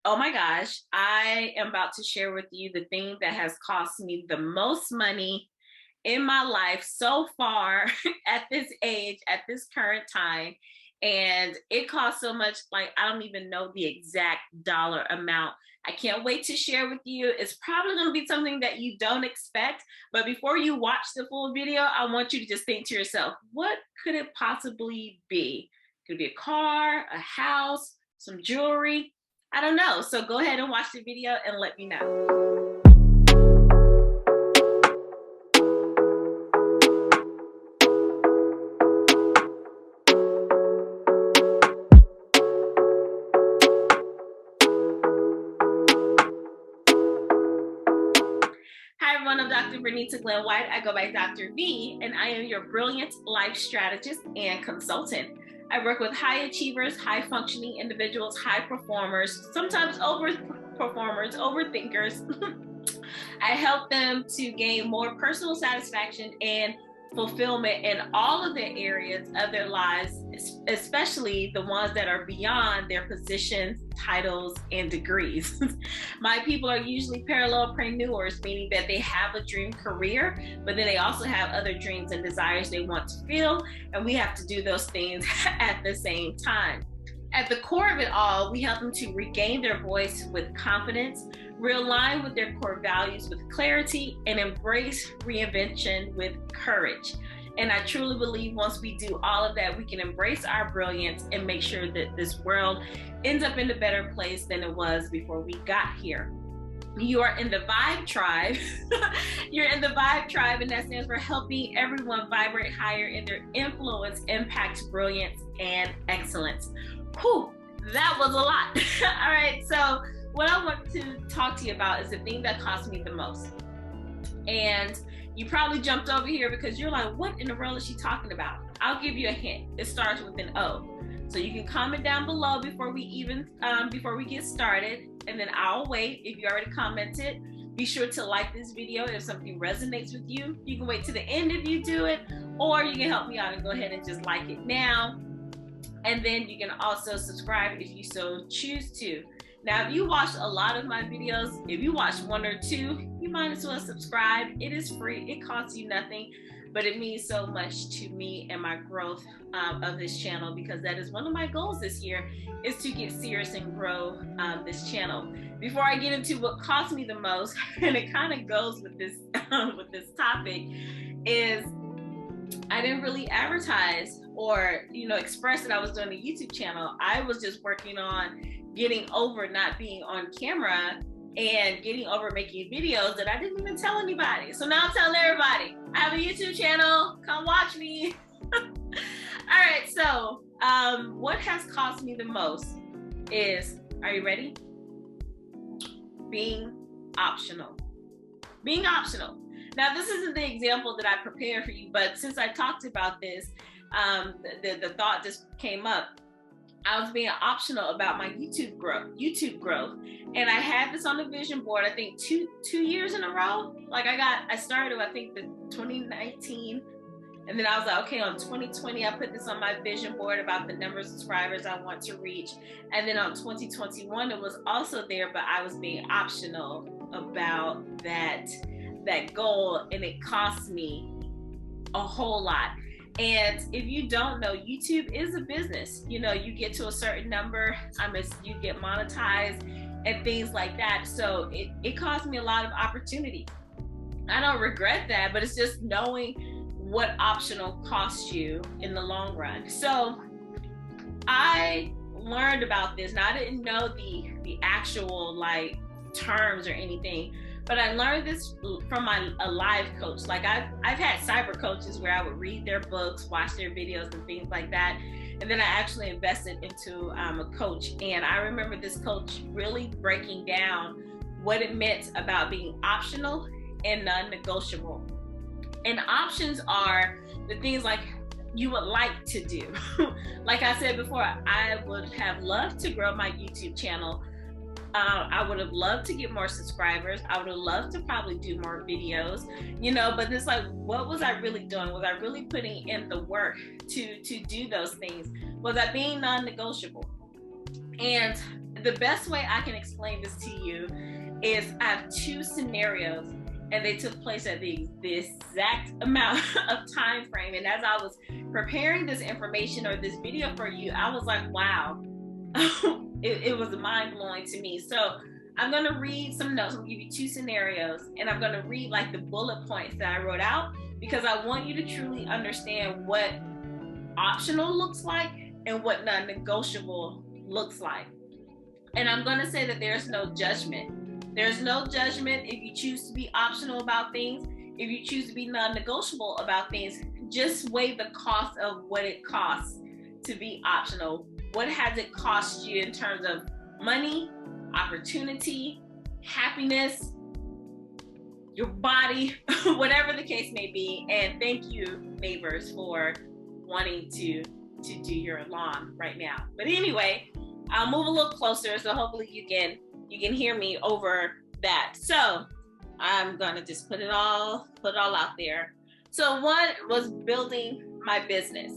Oh my gosh, I am about to share with you the thing that has cost me the most money in my life so far at this age, at this current time. And it costs so much, like, I don't even know the exact dollar amount. I can't wait to share with you. It's probably going to be something that you don't expect. But before you watch the full video, I want you to just think to yourself, what could it possibly be? Could it be a car, a house, some jewelry? I don't know. So go ahead and watch the video and let me know. Hi everyone, I'm Dr. Vernita White. I go by Dr. V, and I am your brilliant life strategist and consultant. I work with high achievers, high functioning individuals, high performers, sometimes overperformers, overthinkers. I help them to gain more personal satisfaction and fulfillment in all of their areas of their lives, especially the ones that are beyond their positions, titles, and degrees. My people are usually parallelpreneurs, meaning that they have a dream career, but then they also have other dreams and desires they want to feel, and we have to do those things at the same time. At the core of it all, we help them to regain their voice with confidence, realign with their core values with clarity, and embrace reinvention with courage. And I truly believe once we do all of that, we can embrace our brilliance and make sure that this world ends up in a better place than it was before we got here. You are in the Vibe Tribe. You're in the Vibe Tribe, and that stands for helping everyone vibrate higher in their influence, impact, brilliance, and excellence. Whew, that was a lot. All right, so what I want to talk to you about is the thing that cost me the most. And you probably jumped over here because you're like, what in the world is she talking about? I'll give you a hint. It starts with an O. So you can comment down below before we get started, and then I'll wait. If you already commented, be sure to like this video. If something resonates with you, you can wait to the end if you do it, or you can help me out and go ahead and just like it now. And then you can also subscribe if you so choose to. Now, if you watch a lot of my videos, if you watch one or two, you might as well subscribe. It is free. It costs you nothing, but it means so much to me and my growth of this channel, because that is one of my goals this year, is to get serious and grow this channel. Before I get into what cost me the most, and it kind of goes with this with this topic, is I didn't really advertise or express that I was doing a YouTube channel. I was just working on getting over not being on camera and getting over making videos that I didn't even tell anybody. So now I'm telling everybody, I have a YouTube channel, come watch me. All right, so what has cost me the most is, are you ready? Being optional. Being optional. Now, this isn't the example that I prepared for you, but since I talked about this, the thought just came up. I was being optional about my YouTube growth. And I had this on the vision board, I think two years in a row. Like I started, I think, the 2019. And then I was like, okay, on 2020, I put this on my vision board about the number of subscribers I want to reach. And then on 2021, it was also there, but I was being optional about that goal, and it cost me a whole lot. And if you don't know, YouTube is a business. You get to a certain number, you get monetized and things like that. So it cost me a lot of opportunity. I don't regret that, but it's just knowing what optional costs you in the long run. So I learned about this. Now, I didn't know the actual terms or anything, but I learned this from a live coach. Like I've had cyber coaches where I would read their books, watch their videos and things like that. And then I actually invested into a coach. And I remember this coach really breaking down what it meant about being optional and non-negotiable. And options are the things like you would like to do. Like I said before, I would have loved to grow my YouTube channel. I would have loved to get more subscribers. I would have loved to probably do more videos, but it's like, what was I really doing? Was I really putting in the work to do those things? Was I being non-negotiable? And the best way I can explain this to you is I have two scenarios, and they took place at the exact amount of time frame. And as I was preparing this information or this video for you, I was like, wow, it was mind-blowing to me. So I'm going to read some notes. I'm going to give you two scenarios, and I'm going to read like the bullet points that I wrote out, because I want you to truly understand what optional looks like and what non-negotiable looks like. And I'm going to say that there's no judgment. There's no judgment if you choose to be optional about things. If you choose to be non-negotiable about things, just weigh the cost of what it costs to be optional. What has it cost you in terms of money, opportunity, happiness, your body, whatever the case may be. And thank you, neighbors, for wanting to do your lawn right now. But anyway, I'll move a little closer, so hopefully you can hear me over that. So I'm gonna just put it all out there. So one was building my business.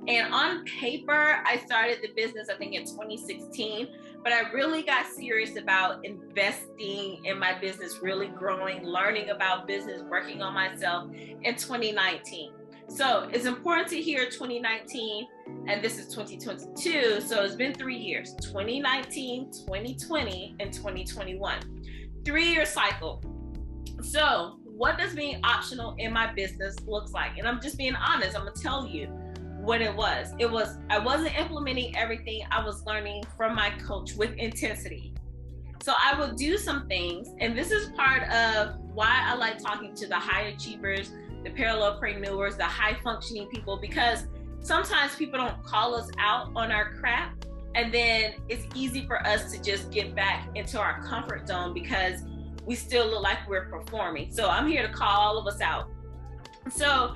And on paper, I started the business, I think in 2016, but I really got serious about investing in my business, really growing, learning about business, working on myself in 2019. So it's important to hear 2019, and this is 2022. So it's been 3 years, 2019, 2020, and 2021. 3-year cycle. So what does being optional in my business looks like? And I'm just being honest. I'm gonna tell you what it was. I wasn't implementing everything I was learning from my coach with intensity. So I would do some things, and this is part of why I like talking to the high achievers, the parallelpreneurs, the high functioning people, because sometimes people don't call us out on our crap, and then it's easy for us to just get back into our comfort zone because we still look like we're performing. So I'm here to call all of us out. So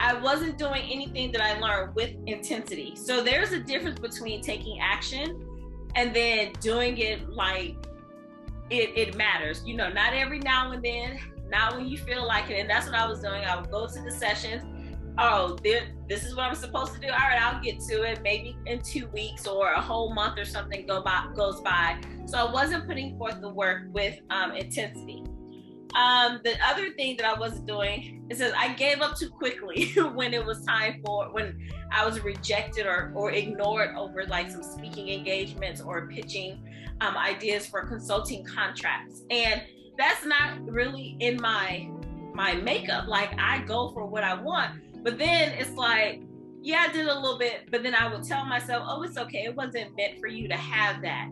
I wasn't doing anything that I learned with intensity. So there's a difference between taking action and then doing it like it matters. You know, not every now and then, not when you feel like it. And that's what I was doing. I would go to the sessions. Oh, this is what I'm supposed to do. All right, I'll get to it. Maybe in 2 weeks or a whole month or something goes by. So I wasn't putting forth the work with intensity. The other thing that I wasn't doing is that I gave up too quickly when it was time when I was rejected or ignored over like some speaking engagements or pitching ideas for consulting contracts. And that's not really in my makeup. Like, I go for what I want, but then it's like, yeah, I did a little bit, but then I would tell myself, oh, it's okay. It wasn't meant for you to have that.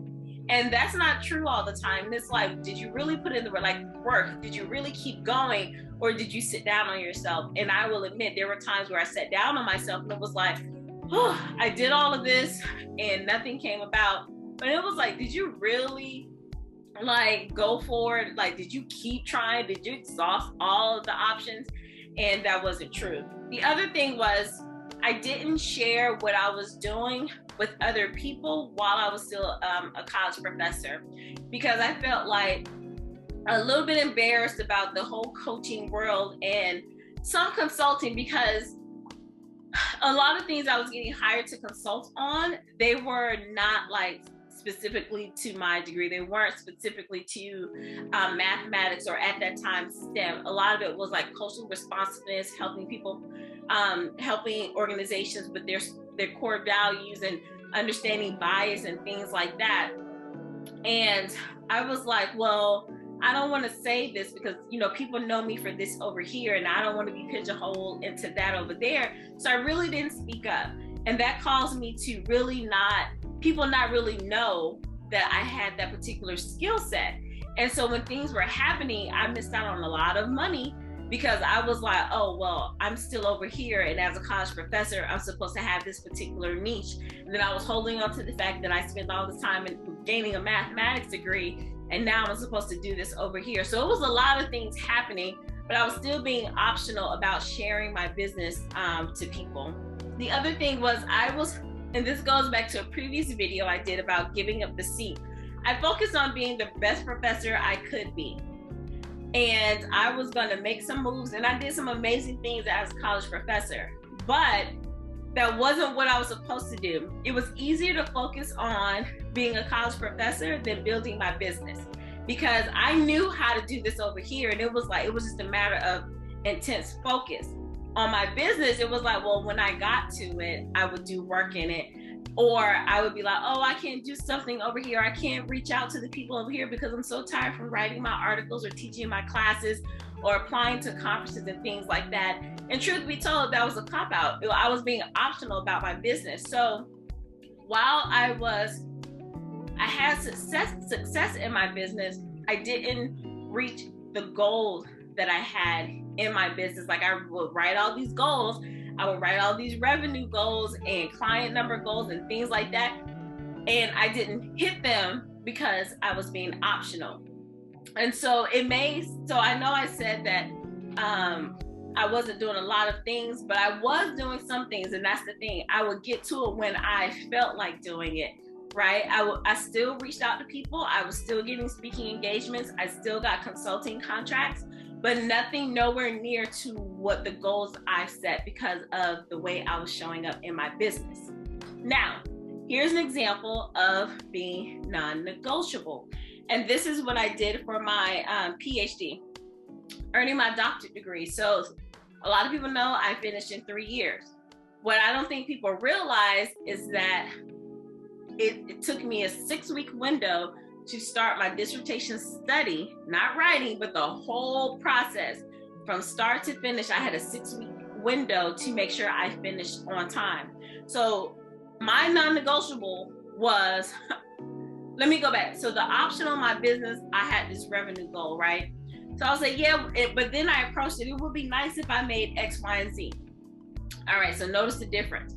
And that's not true all the time. And it's like, did you really put in the work? Did you really keep going? Or did you sit down on yourself? And I will admit, there were times where I sat down on myself and it was like, oh, I did all of this and nothing came about. But it was like, did you really go for it? Like, did you keep trying? Did you exhaust all of the options? And that wasn't true. The other thing was, I didn't share what I was doing with other people while I was still a college professor, because I felt like a little bit embarrassed about the whole coaching world and some consulting, because a lot of things I was getting hired to consult on, they were not specifically to my degree. They weren't specifically to mathematics or at that time STEM. A lot of it was like cultural responsiveness, helping people, helping organizations with their core values and understanding bias and things like that. And I was like, well, I don't want to say this because, people know me for this over here, and I don't want to be pigeonholed into that over there. So I really didn't speak up. And that caused me to people not really know that I had that particular skill set. And so when things were happening, I missed out on a lot of money because I was like, oh, well, I'm still over here. And as a college professor, I'm supposed to have this particular niche. And then I was holding on to the fact that I spent all this time in gaining a mathematics degree. And now I'm supposed to do this over here. So it was a lot of things happening, but I was still being optional about sharing my business to people. The other thing was and this goes back to a previous video I did about giving up the seat. I focused on being the best professor I could be. And I was going to make some moves, and I did some amazing things as a college professor, but that wasn't what I was supposed to do. It was easier to focus on being a college professor than building my business, because I knew how to do this over here. And it was just a matter of intense focus. On my business, it was like, well, when I got to it, I would do work in it. Or I would be like, oh, I can't do something over here. I can't reach out to the people over here because I'm so tired from writing my articles or teaching my classes or applying to conferences and things like that. And truth be told, that was a cop-out. I was being optional about my business. So while I had success in my business, I didn't reach the goals that I had in my business. Like, I would write all these goals. I would write all these revenue goals and client number goals and things like that. And I didn't hit them because I was being optional. And so I know I said that I wasn't doing a lot of things, but I was doing some things. And that's the thing. I would get to it when I felt like doing it, right? I still reached out to people. I was still getting speaking engagements. I still got consulting contracts, but nothing nowhere near to what the goals I set because of the way I was showing up in my business. Now, here's an example of being non-negotiable. And this is what I did for my PhD, earning my doctorate degree. So a lot of people know I finished in 3 years. What I don't think people realize is that it took me a 6-week window to start my dissertation study, not writing, but the whole process from start to finish. I had a 6-week window to make sure I finished on time. So my non-negotiable was, let me go back. So the option on my business, I had this revenue goal, right? So I was like, yeah, but then I approached it. It would be nice if I made X, Y, and Z. All right, so notice the difference.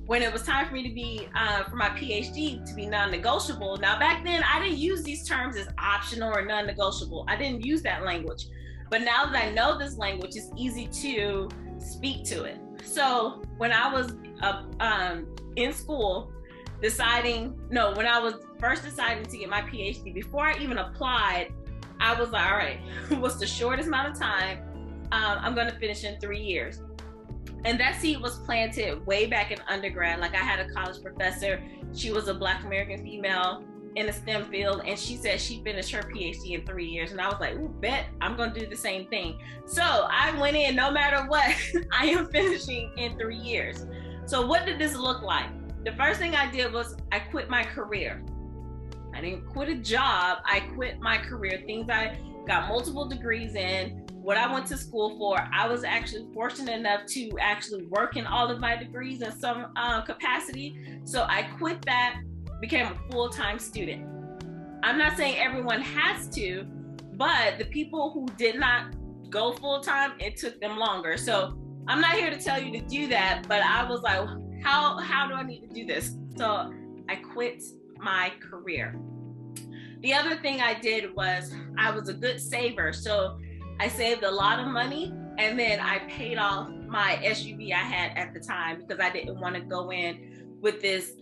When it was time for me to be, for my PhD to be non-negotiable. Now back then I didn't use these terms as optional or non-negotiable. I didn't use that language. But now that I know this language, it's easy to speak to it. So when I was in school when I was first deciding to get my PhD, before I even applied, I was like, all right, what's the shortest amount of time I'm gonna finish in 3 years? And that seed was planted way back in undergrad. Like, I had a college professor. She was a Black American female in the STEM field. And she said she finished her PhD in 3 years. And I was like, ooh, bet I'm going to do the same thing. So I went in, no matter what, I am finishing in 3 years. So what did this look like? The first thing I did was I quit my career. I didn't quit a job. I quit my career. Things I got multiple degrees in. What I went to school for, I was actually fortunate enough to actually work in all of my degrees in some capacity. So I quit that, became a full-time student. I'm not saying everyone has to, but the people who did not go full-time, it took them longer. So I'm not here to tell you to do that, but I was like, how do I need to do this? So I quit my career. The other thing I did was I was a good saver. So I saved a lot of money, and then I paid off my SUV I had at the time because I didn't want to go in with this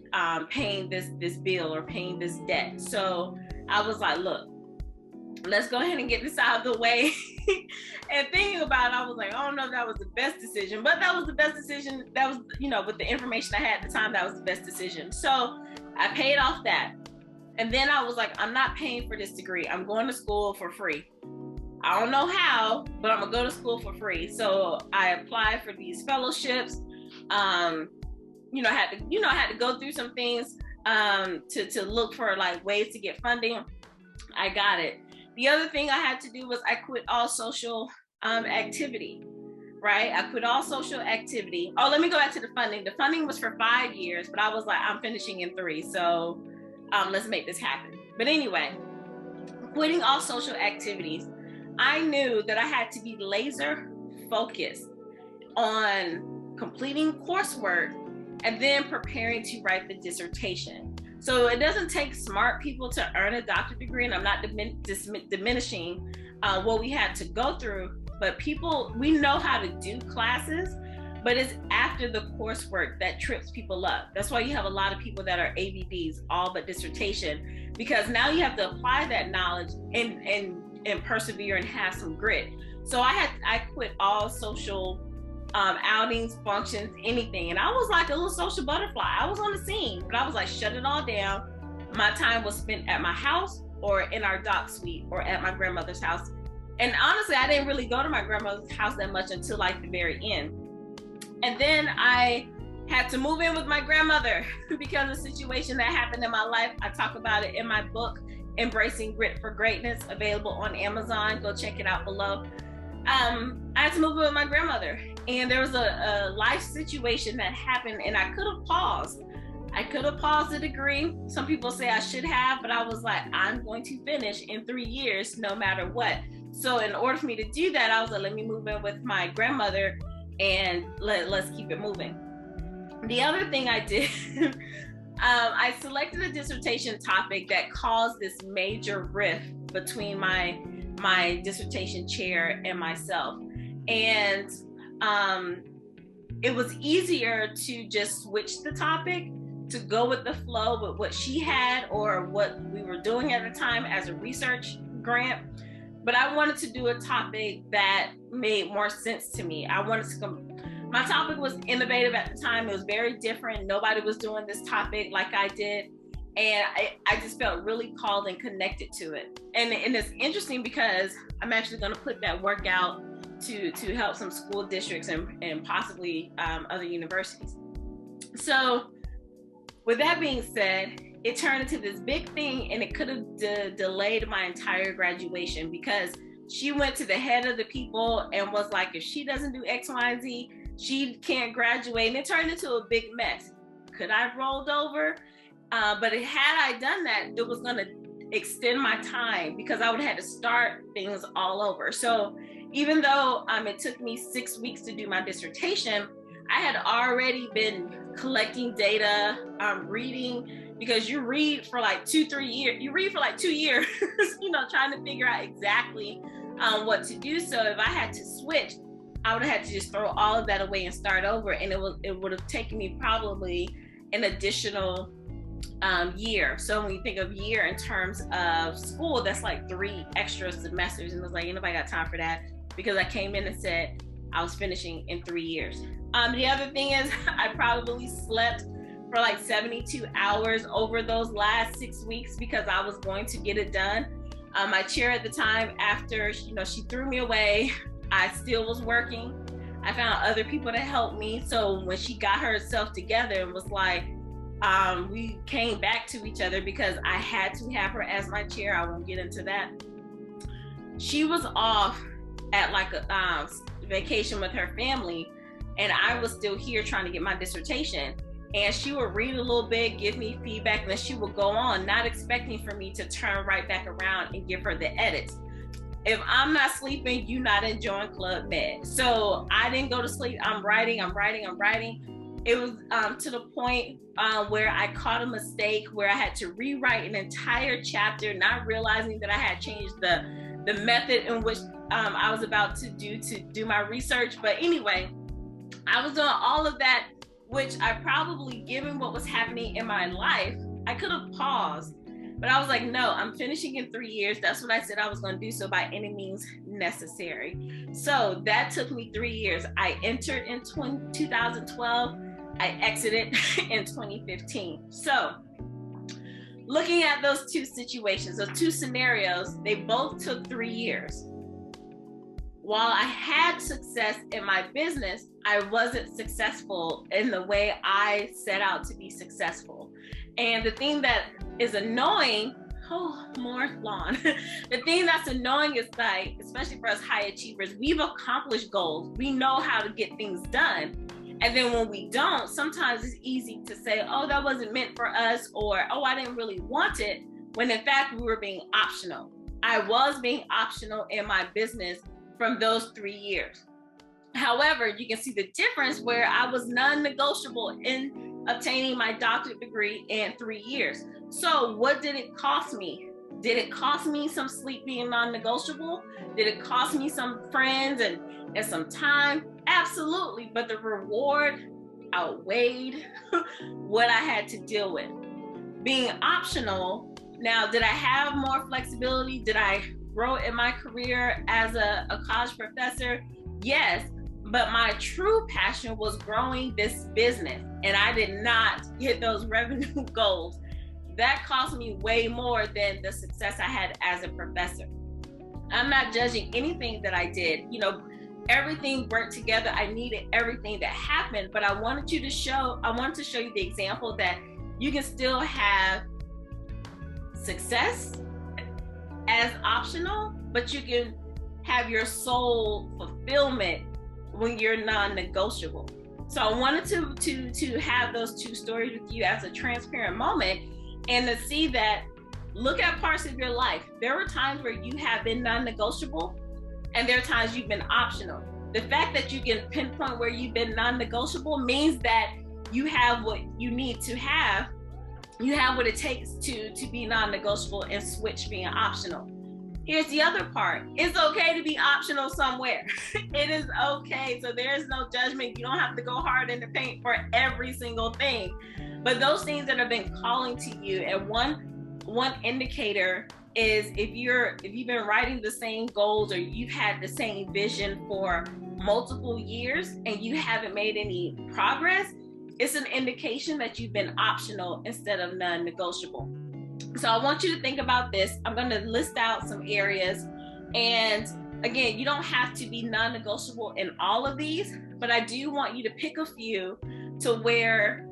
paying this bill or paying this debt. So I was like, look, let's go ahead and get this out of the way. And thinking about it, I was like, I don't know if that was the best decision, but that was the best decision. That was, with the information I had at the time, that was the best decision. So I paid off that. And then I was like, I'm not paying for this degree. I'm going to school for free. I don't know how, but I'm gonna go to school for free. So I applied for these fellowships. I had to go through some things to look for like ways to get funding. I got it. The other thing I had to do was I quit all social activity, right? I quit all social activity. Oh, let me go back to the funding. The funding was for 5 years, but I was like, I'm finishing in 3. So let's make this happen. But anyway, quitting all social activities, I knew that I had to be laser focused on completing coursework and then preparing to write the dissertation. So it doesn't take smart people to earn a doctorate degree, and I'm not diminishing what we had to go through, but we know how to do classes, but it's after the coursework that trips people up. That's why you have a lot of people that are ABDs, all but dissertation, because now you have to apply that knowledge and persevere and have some grit. So I quit all social outings, functions, anything. And I was like a little social butterfly. I was on the scene, but I was like, shut it all down. my time was spent at my house or in our doc suite or at my grandmother's house. And honestly, I didn't really go to my grandmother's house that much until like the very end. And then I had to move in with my grandmother because of the situation that happened in my life. I talk about it in my book, Embracing Grit for Greatness, available on Amazon. Go check it out below. I had to move in with my grandmother, and there was a life situation that happened, and I could have paused. I could have paused the degree. Some people say I should have, but I was like, I'm going to finish in 3 years, no matter what. So in order for me to do that, I was like, let me move in with my grandmother and let's keep it moving. The other thing I did, I selected a dissertation topic that caused this major rift between my dissertation chair and myself. And it was easier to just switch the topic, to go with the flow with what she had or what we were doing at the time as a research grant. But I wanted to do a topic that made more sense to me. My topic was innovative at the time. It was very different. Nobody was doing this topic like I did. And I just felt really called and connected to it. And it's interesting because I'm actually going to put that work out to help some school districts and possibly other universities. So with that being said, it turned into this big thing, and it could have delayed my entire graduation because she went to the head of the people and was like, if she doesn't do X, Y, and Z, she can't graduate. And it turned into a big mess. Could I have rolled over? But had I done that, it was going to extend my time because I would have had to start things all over. So even though it took me 6 weeks to do my dissertation, I had already been collecting data, reading, because you read for like 2-3 years. You read for like 2 years, trying to figure out exactly what to do. So if I had to switch, I would have had to just throw all of that away and start over. And it would have taken me probably an additional year. So when you think of year in terms of school, that's like 3 extra semesters. And it was like, ain't nobody got time for that, because I came in and said I was finishing in 3 years. The other thing is I probably slept for like 72 hours over those last 6 weeks because I was going to get it done. My chair at the time, after she threw me away, I still was working. I found other people to help me. So when she got herself together and was like, we came back to each other because I had to have her as my chair. I won't get into that. She was off at like a vacation with her family, and I was still here trying to get my dissertation. And she would read a little bit, give me feedback, and then she would go on, not expecting for me to turn right back around and give her the edits. If I'm not sleeping, you're not enjoying Club Med. So I didn't go to sleep. I'm writing. It was to the point where I caught a mistake where I had to rewrite an entire chapter, not realizing that I had changed the method in which I was about to do my research. But anyway, I was doing all of that, which I probably, given what was happening in my life, I could have paused. But I was like, no, I'm finishing in 3 years. That's what I said I was going to do, so by any means necessary. So that took me 3 years. I entered in 2012. I exited in 2015. So looking at those two situations, those two scenarios, they both took 3 years. While I had success in my business, I wasn't successful in the way I set out to be successful. And the thing that is annoying, the thing that's annoying is like, especially for us high achievers, we've accomplished goals. We know how to get things done. And then when we don't, sometimes it's easy to say, oh, that wasn't meant for us, or, oh, I didn't really want it, when in fact we were being optional. I was being optional in my business from those 3 years. However, you can see the difference where I was non-negotiable in obtaining my doctorate degree in 3 years. So what did it cost me? Did it cost me some sleep being non-negotiable? Did it cost me some friends and some time? Absolutely. But the reward outweighed what I had to deal with. Being optional, now, did I have more flexibility? Did I grow in my career as a college professor? Yes. But my true passion was growing this business, and I did not hit those revenue goals. that cost me way more than the success I had as a professor. I'm not judging anything that I did. You know, everything worked together. I needed everything that happened, but I wanted to show you the example that you can still have success as optional, but you can have your soul fulfillment when you're non-negotiable. So I wanted to have those two stories with you as a transparent moment, and to see that, look at parts of your life. There were times where you have been non-negotiable, and there are times you've been optional. The fact that you can pinpoint where you've been non-negotiable means that you have what you need to have. You have what it takes to be non-negotiable and switch being optional. Here's the other part. It's okay to be optional somewhere. It is okay. So there is no judgment. You don't have to go hard in the paint for every single thing. But those things that have been calling to you, and one indicator is if you've been writing the same goals, or you've had the same vision for multiple years and you haven't made any progress, it's an indication that you've been optional instead of non-negotiable. So I want you to think about this. I'm going to list out some areas, and again, you don't have to be non-negotiable in all of these, but I do want you to pick a few to where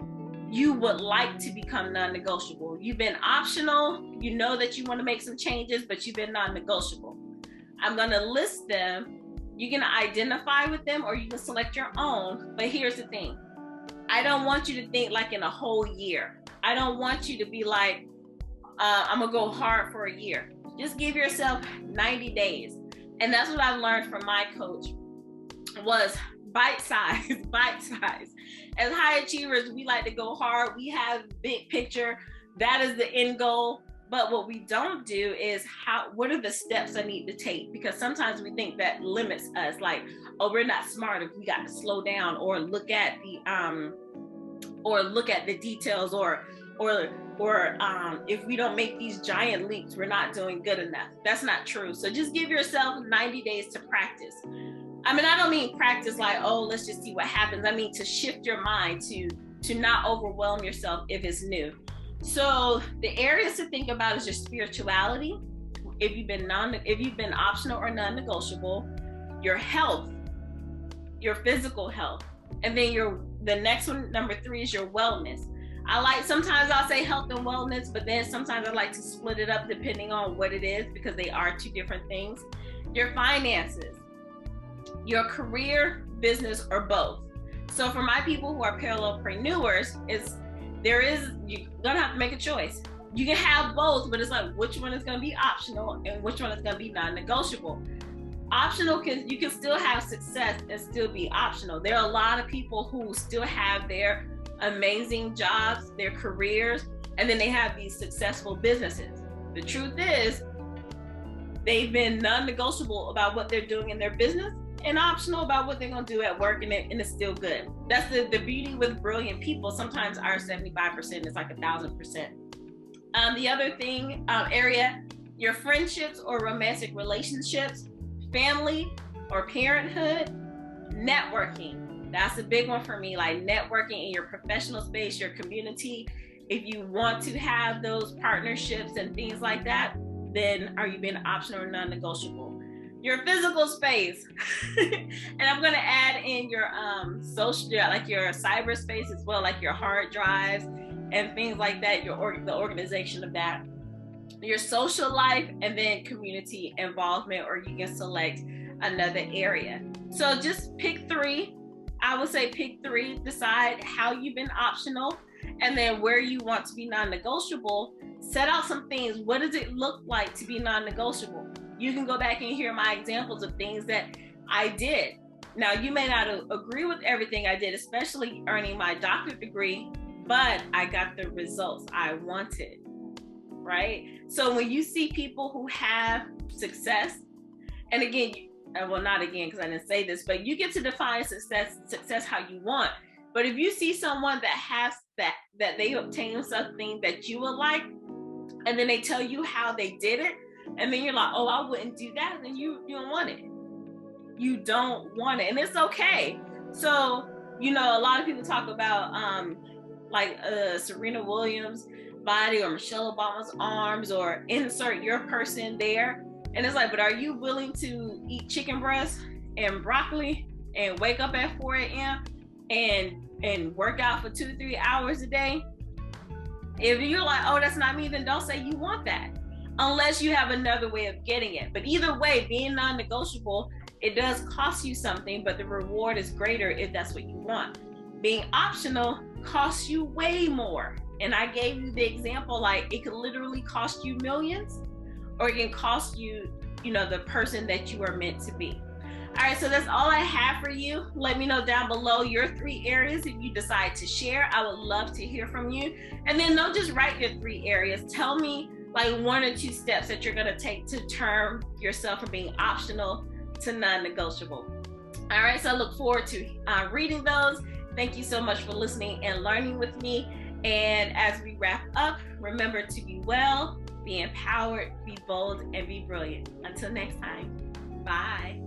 you would like to become non-negotiable. You've been optional, you know that you want to make some changes, but you've been non-negotiable. I'm going to list them. You can identify with them or you can select your own, but here's the thing. I don't want you to think like in a whole year. I don't want you to be like, I'm gonna go hard for a year. Just give yourself 90 days. And that's what I've learned from my coach, was bite size. As high achievers, we like to go hard. We have big picture. That is the end goal. But what we don't do is what are the steps I need to take? Because sometimes we think that limits us, like, oh, we're not smart if we got to slow down or look at the details, or if we don't make these giant leaps, we're not doing good enough. That's not true. So just give yourself 90 days to practice. I mean, I don't mean practice like, oh, let's just see what happens. I mean to shift your mind to not overwhelm yourself if it's new. So the areas to think about is your spirituality, if you've been optional or non-negotiable, your health, your physical health, and then the next one, number 3, is your wellness. Sometimes I'll say health and wellness, but then sometimes I like to split it up depending on what it is, because they are two different things. Your finances, your career, business, or both. So for my people who are parallelpreneurs, you're gonna have to make a choice. You can have both, but it's like, which one is gonna be optional and which one is gonna be non-negotiable. Optional, you can still have success and still be optional. There are a lot of people who still have their amazing jobs, their careers, and then they have these successful businesses. The truth is, they've been non-negotiable about what they're doing in their business and optional about what they're going to do at work, and it's still good. That's the beauty with brilliant people. Sometimes our 75% is like 1,000%. The other thing, area, your friendships or romantic relationships, family or parenthood, networking. That's a big one for me, like networking in your professional space, your community. If you want to have those partnerships and things like that, then are you being optional or non-negotiable? Your physical space. And I'm going to add in your social, like your cyberspace as well, like your hard drives and things like that, the organization of that. Your social life, and then community involvement, or you can select another area. So just pick 3. I would say pick 3, decide how you've been optional, and then where you want to be non-negotiable. Set out some things. What does it look like to be non-negotiable? You can go back and hear my examples of things that I did. Now, you may not agree with everything I did, especially earning my doctorate degree, but I got the results I wanted, right? So when you see people who have success, and again, well, not again, because I didn't say this, but you get to define success how you want. But if you see someone that has that they obtained something that you would like, and then they tell you how they did it, and then you're like, oh, I wouldn't do that, then you don't want it. You don't want it, and it's okay. So, a lot of people talk about Serena Williams. body or Michelle Obama's arms or insert your person there. And it's like, but are you willing to eat chicken breast and broccoli and wake up at 4 a.m. and work out for 2-3 hours a day? If you're like, oh, that's not me, then don't say you want that, unless you have another way of getting it. But either way, being non-negotiable, it does cost you something, but the reward is greater if that's what you want. Being optional costs you way more. And I gave you the example, like it could literally cost you millions, or it can cost you, the person that you are meant to be. All right, so that's all I have for you. Let me know down below your 3 areas if you decide to share. I would love to hear from you. And then don't just write your 3 areas. Tell me like 1 or 2 steps that you're gonna take to turn yourself from being optional to non-negotiable. All right, so I look forward to reading those. Thank you so much for listening and learning with me. And as we wrap up, remember to be well, be empowered, be bold, and be brilliant. Until next time, bye.